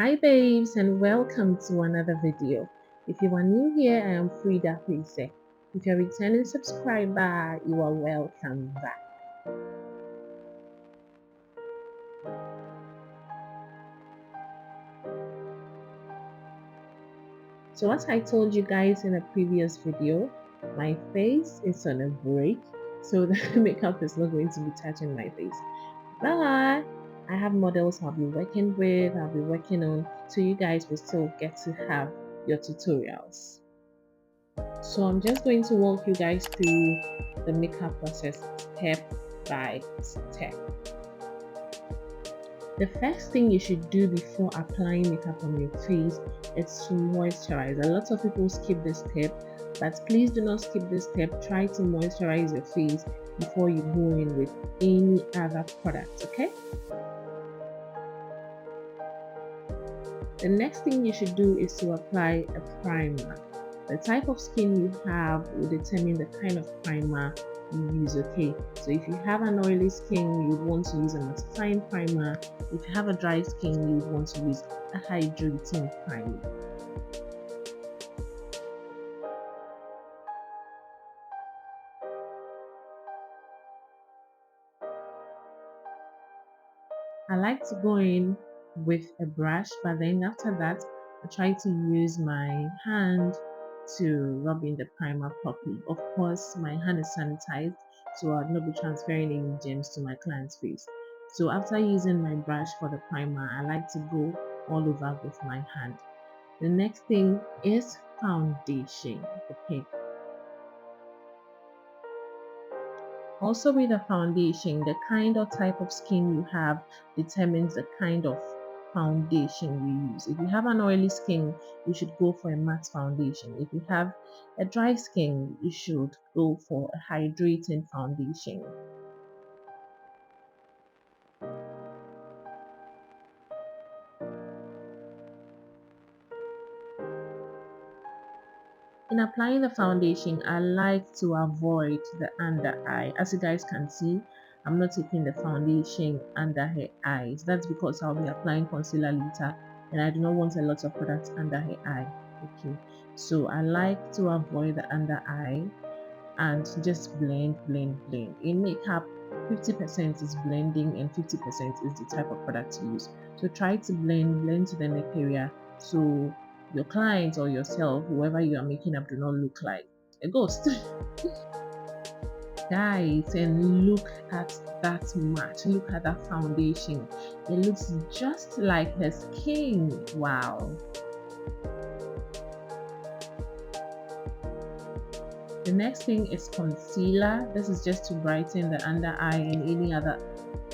Hi babes and welcome to another video. If you are new here, I am Frida Pise. If you're a returning subscriber, you are welcome back. So as I told you guys in a previous video, my face is on a break, so the makeup is not going to be touching my face. But I have models I'll be working with, I'll be working on, so you guys will still get to have your tutorials. So I'm just going to walk you guys through the makeup process step by step. The first thing you should do before applying makeup on your face is to moisturize. A lot of people skip this step, but please do not skip this step. Try to moisturize your face before you go in with any other product, okay? The next thing you should do is to apply a primer. The type of skin you have will determine the kind of primer you use, okay? So if you have an oily skin, you want to use a mattifying primer. If you have a dry skin, you want to use a hydrating primer. I like to go in with a brush, but then after that, I try to use my hand to rub in the primer properly. Of course, my hand is sanitized, so I'll not be transferring any germs to my client's face. So after using my brush for the primer, I like to go all over with my hand. The next thing is foundation. Okay. Also with the foundation, the kind or type of skin you have determines the kind of foundation you use. If you have an oily skin, you should go for a matte foundation. If you have a dry skin, you should go for a hydrating foundation. In applying the foundation, I like to avoid the under eye. As you guys can see, I'm not taking the foundation under her eyes. That's because I'll be applying concealer later and I do not want a lot of products under her eye. Okay, so I like to avoid the under eye and just blend, blend, blend. In makeup, 50% is blending and 50% is the type of product to use. So try to blend to the neck area so your client or yourself, whoever you are making up, do not look like a ghost. Guys, and look at that match. Look at that foundation. It looks just like her skin. Wow. The next thing is concealer. This is just to brighten the under eye and any other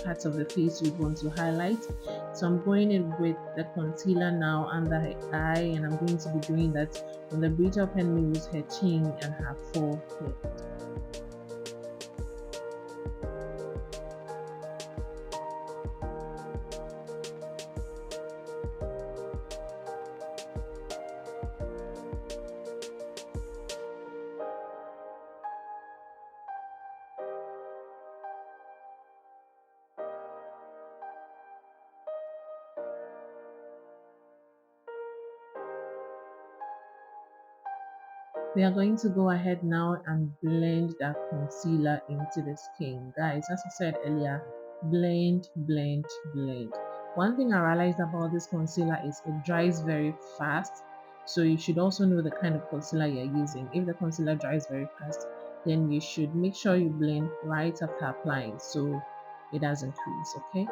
parts of the face you'd want to highlight. So I'm going in with the concealer now under her eye, and I'm going to be doing that on the bridge of her nose, her chin, and her forehead. We are going to go ahead now and blend that concealer into the skin. Guys, as I said earlier, blend, blend, blend. One thing I realized about this concealer is it dries very fast. So you should also know the kind of concealer you're using. If the concealer dries very fast, then you should make sure you blend right after applying so it doesn't crease, okay?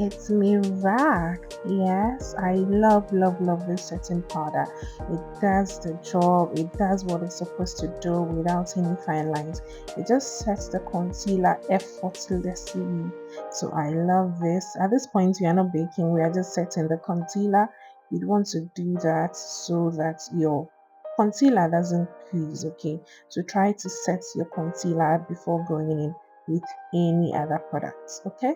it's Mirac. Yes, I love this setting powder. It does the job, it does what it's supposed to do without any fine lines. It just sets the concealer effortlessly. So I love this. At this point, we are not baking, we are just setting the concealer. You'd want to do that so that your concealer doesn't freeze, okay? So try to set your concealer before going in with any other products, okay?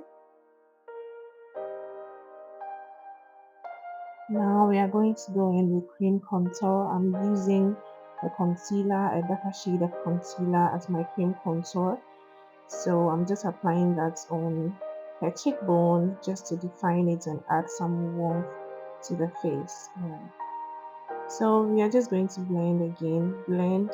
Now we are going to go in with cream contour. I'm using a concealer, a darker shade of concealer as my cream contour. So I'm just applying that on her cheekbone just to define it and add some warmth to the face. Alright. So we are just going to blend again. Blend.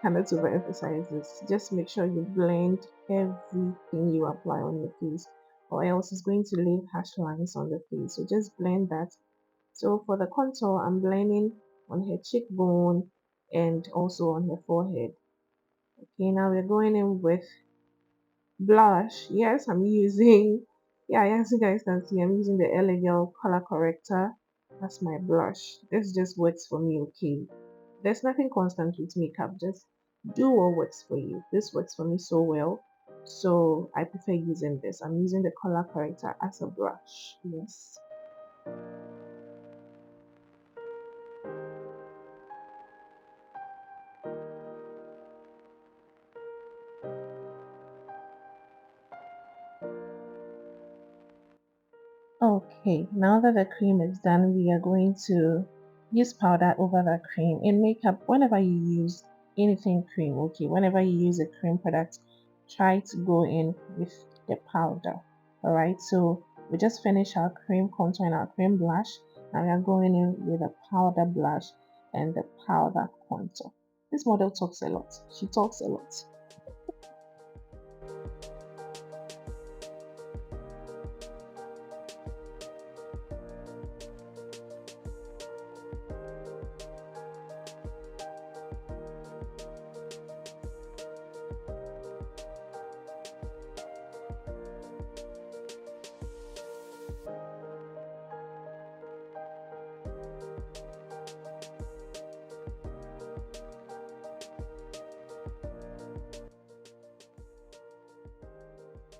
Cannot overemphasize this. Just make sure you blend everything you apply on your face, or else it's going to leave harsh lines on the face. So just blend that. So for the contour, I'm blending on her cheekbone and also on her forehead. Okay, now we're going in with blush. Yes, I'm using, yeah, as you guys can see, I'm using the LA Girl color corrector. That's my blush. This just works for me, okay? There's nothing constant with makeup. Just do what works for you. This works for me so well. So I prefer using this. I'm using the color corrector as a brush. Yes. Okay, now that the cream is done, we are going to use powder over the cream. In makeup, whenever you use anything cream, okay, whenever you use a cream product, try to go in with the powder. All right, so we just finished our cream contour and our cream blush. Now we are going in with a powder blush and the powder contour. This model talks a lot. She talks a lot.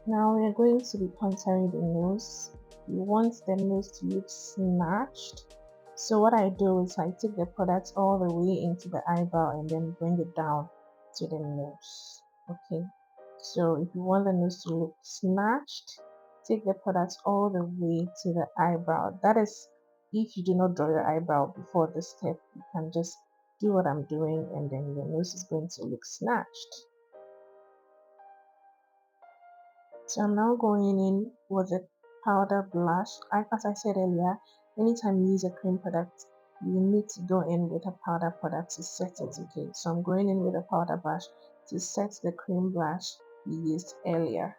Now we are going to be contouring the nose. You want the nose to look snatched. So what I do is I take the product all the way into the eyebrow and then bring it down to the nose. Okay. So if you want the nose to look snatched, take the product all the way to the eyebrow. That is if you do not draw your eyebrow before this step, you can just do what I'm doing and then your nose is going to look snatched. So I'm now going in with a powder blush. As I said earlier, anytime you use a cream product, you need to go in with a powder product to set it, okay? So I'm going in with a powder brush to set the cream blush we used earlier.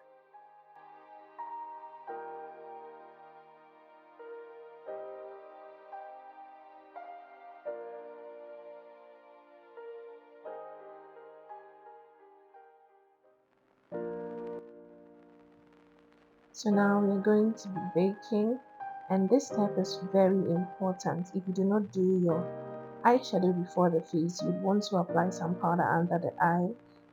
So now we're going to be baking, and this step is very important. If you do not do your eyeshadow before the face, you want to apply some powder under the eye.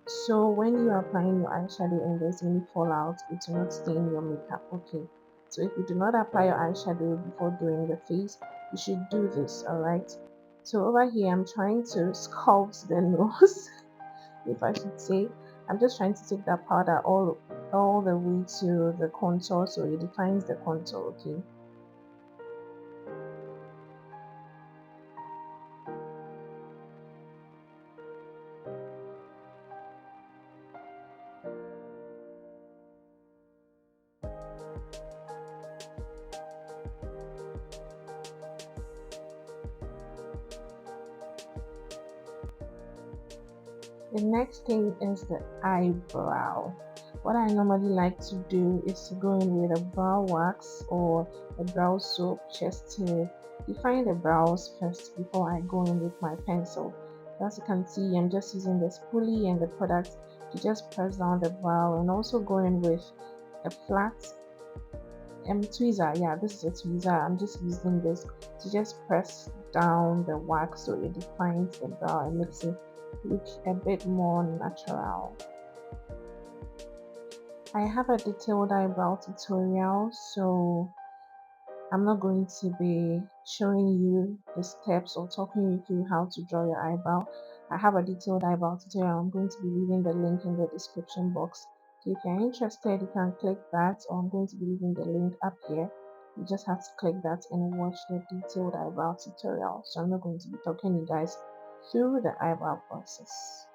So when you are applying your eyeshadow and there's any fallout, it will not stain your makeup, okay? So if you do not apply your eyeshadow before doing the face, you should do this, alright? So over here, I'm trying to sculpt the nose, if I should say. I'm just trying to take that powder all the way to the contour so it defines the contour, okay? The next thing is the eyebrow. What I normally like to do is to go in with a brow wax or a brow soap just to define the brows first before I go in with my pencil. As you can see, I'm just using the spoolie and the product to just press down the brow and also go in with a flat tweezer. Yeah, this is a tweezer. I'm just using this to just press down the wax so it defines the brow and makes it look a bit more natural. I have a detailed eyebrow tutorial, so I'm not going to be showing you the steps or talking you through how to draw your eyebrow. I have a detailed eyebrow tutorial. I'm going to be leaving the link in the description box. So if you're interested, you can click that, or I'm going to be leaving the link up here. You just have to click that and watch the detailed eyebrow tutorial. So I'm not going to be talking you guys through the eyebrow process.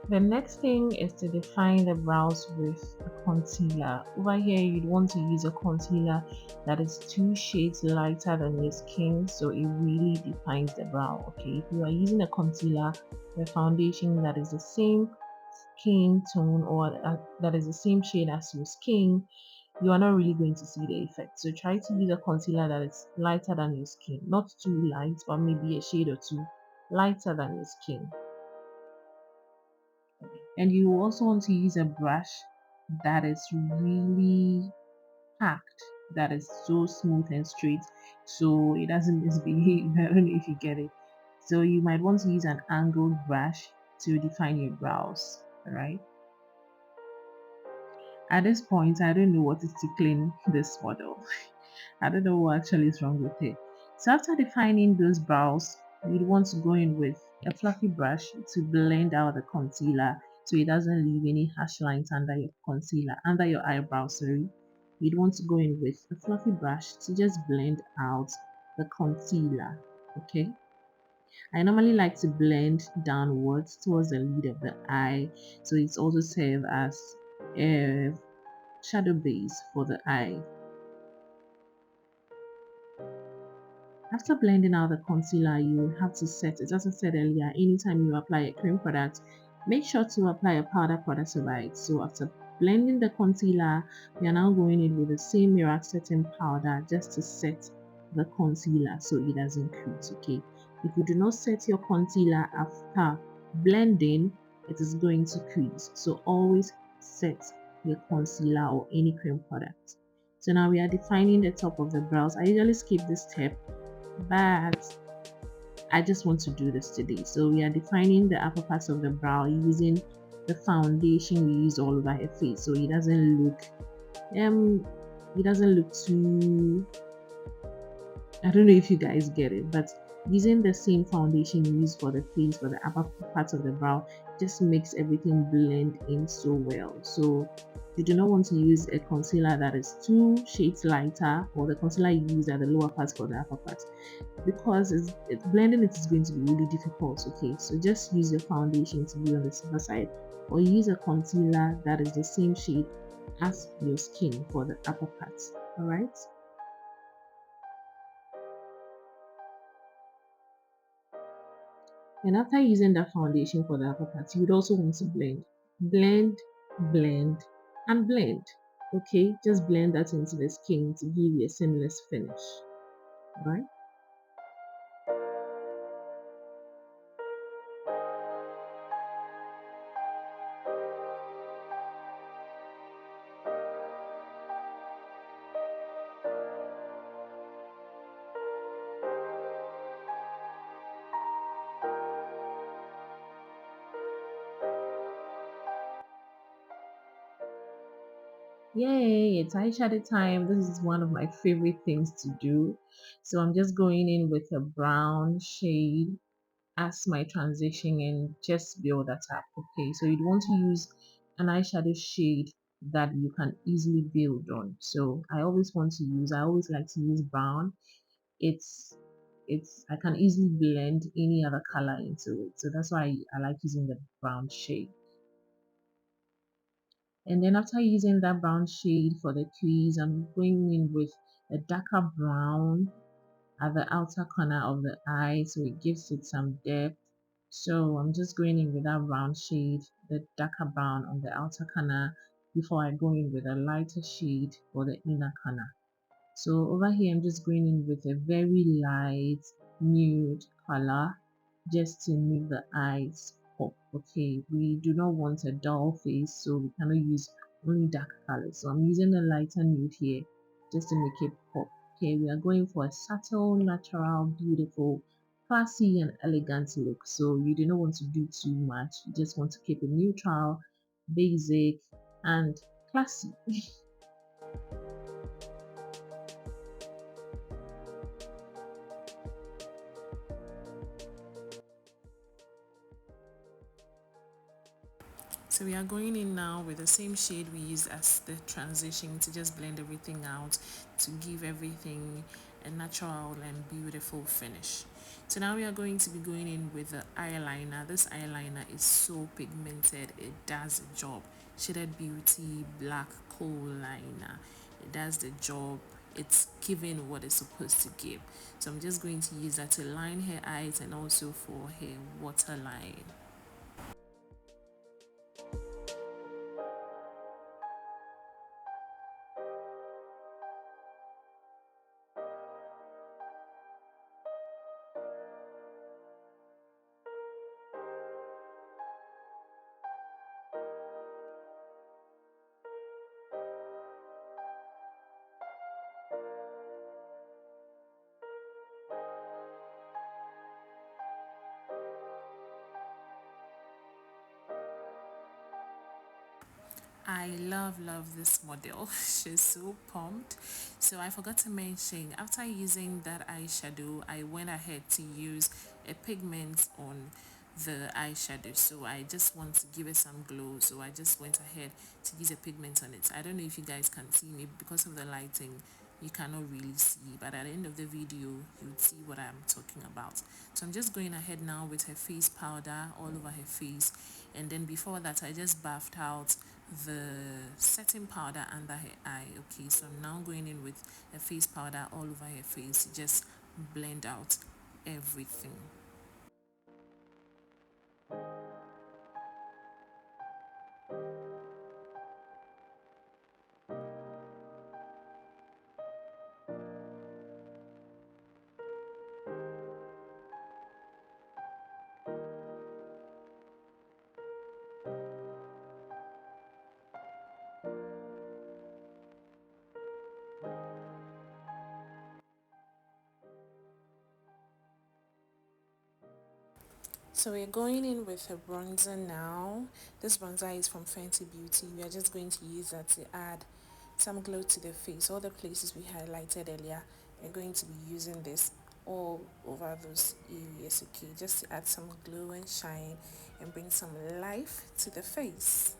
The next thing is to define the brows with a concealer. Over here, you'd want to use a concealer that is 2 shades lighter than your skin, so it really defines the brow. Okay, if you are using a concealer, a foundation that is the same skin tone or that is the same shade as your skin, you are not really going to see the effect. So try to use a concealer that is lighter than your skin, not too light, but maybe a shade or two lighter than your skin. And you also want to use a brush that is really packed, that is so smooth and straight so it doesn't misbehave. I don't know if you get it. So you might want to use an angled brush to define your brows. All right, at this point I don't know what is tickling this model. I don't know what actually is wrong with it. So after defining those brows, you'd want to go in with a fluffy brush to blend out the concealer so it doesn't leave any harsh lines under your concealer, under your eyebrow, sorry. You'd want to go in with a fluffy brush to just blend out the concealer, okay? I normally like to blend downwards towards the lid of the eye, so it's also serve as a shadow base for the eye. After blending out the concealer, you have to set it. As I said earlier, anytime you apply a cream product, make sure to apply a powder product over it. So after blending the concealer, we are now going in with the same Mirac setting powder just to set the concealer so it doesn't crease. Okay, if you do not set your concealer after blending, it is going to crease. So always set your concealer or any cream product. So now we are defining the top of the brows. I usually skip this step, but I just want to do this today. So we are defining the upper parts of the brow using the foundation we use all over her face, so it doesn't look too, I don't know if you guys get it, but using the same foundation you use for the face, for the upper parts of the brow, just makes everything blend in so well. So you do not want to use a concealer that is 2 shades lighter, or the concealer you use at the lower parts for the upper parts, because blending it is going to be really difficult. Okay, so just use your foundation to be on the silver side, or use a concealer that is the same shade as your skin for the upper parts. All right. And after using that foundation for the upper part, you would also want to blend. Blend, blend, and blend. Okay, just blend that into the skin to give you a seamless finish. Right? Yay, it's eyeshadow time. This is one of my favorite things to do. So I'm just going in with a brown shade as my transition and just build that up. Okay, so you'd want to use an eyeshadow shade that you can easily build on. So I always like to use brown. It's I can easily blend any other color into it. So that's why I like using the brown shade. And then after using that brown shade for the crease, I'm going in with a darker brown at the outer corner of the eye so it gives it some depth. So I'm just going in with that brown shade, the darker brown on the outer corner before I go in with a lighter shade for the inner corner. So over here I'm just going in with a very light nude color just to make the eyes pop. Okay, we do not want a dull face, so we cannot use only dark colors. So I'm using a lighter nude here just to make it pop. Okay, we are going for a subtle, natural, beautiful, classy and elegant look. So you do not want to do too much. You just want to keep it neutral, basic, and classy. So we are going in now with the same shade we used as the transition to just blend everything out to give everything a natural and beautiful finish. So now we are going to be going in with the eyeliner. This eyeliner is so pigmented, it does the job. Shaded Beauty Black Kohl Liner. It does the job. It's giving what it's supposed to give. So I'm just going to use that to line her eyes and also for her waterline. I love this model. She's so pumped. So I forgot to mention, after using that eyeshadow, I went ahead to use a pigment on the eyeshadow. So I just want to give it some glow. So I just went ahead to use a pigment on it. I don't know if you guys can see me because of the lighting. You cannot really see, but at the end of the video you'll see what I'm talking about. So I'm just going ahead now with her face powder all over her face, and then before that I just buffed out the setting powder under her eye. Okay, so I'm now going in with a face powder all over her face to just blend out everything. So we're going in with a bronzer now. This bronzer is from Fenty Beauty. We are just going to use that to add some glow to the face. All the places we highlighted earlier, we're going to be using this all over those areas, okay, just to add some glow and shine and bring some life to the face.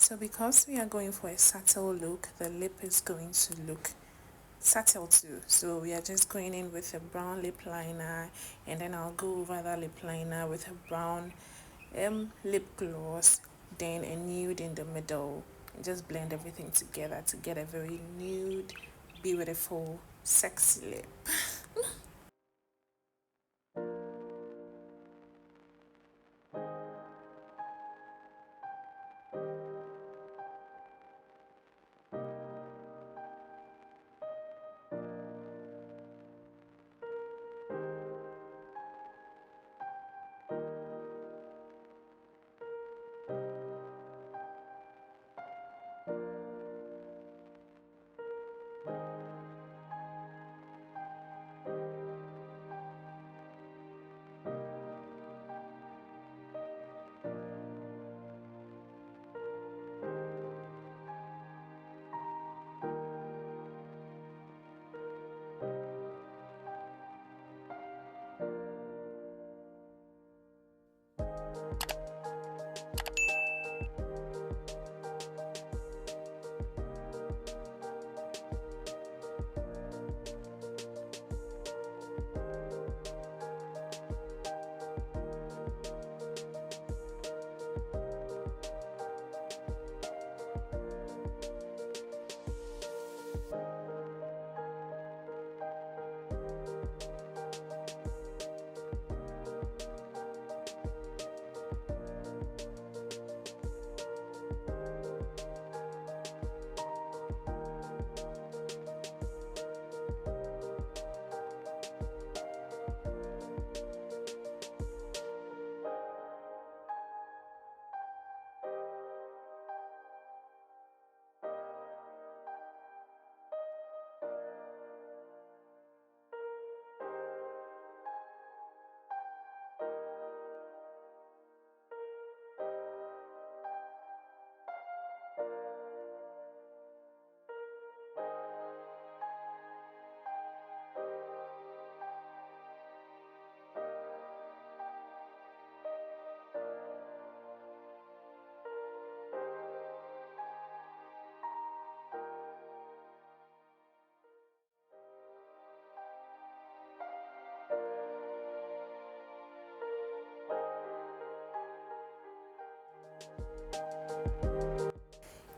So because we are going for a subtle look, the lip is going to look subtle too. So we are just going in with a brown lip liner, and then I'll go over that lip liner with a brown lip gloss, then a nude in the middle, and just blend everything together to get a very nude, beautiful, sexy lip.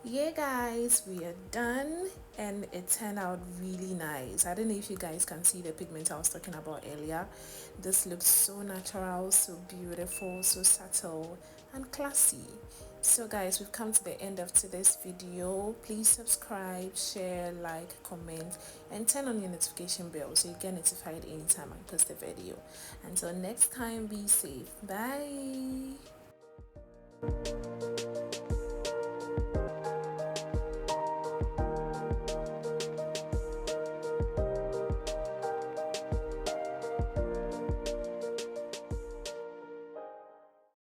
Yeah guys, we are done, and it turned out really nice. I don't know if you guys can see the pigment I was talking about earlier. This looks so natural, so beautiful, so subtle and classy. So guys, we've come to the end of today's video. Please subscribe, share, like, comment, and turn on your notification bell so you get notified anytime I post a video. Until next time, be safe. Bye.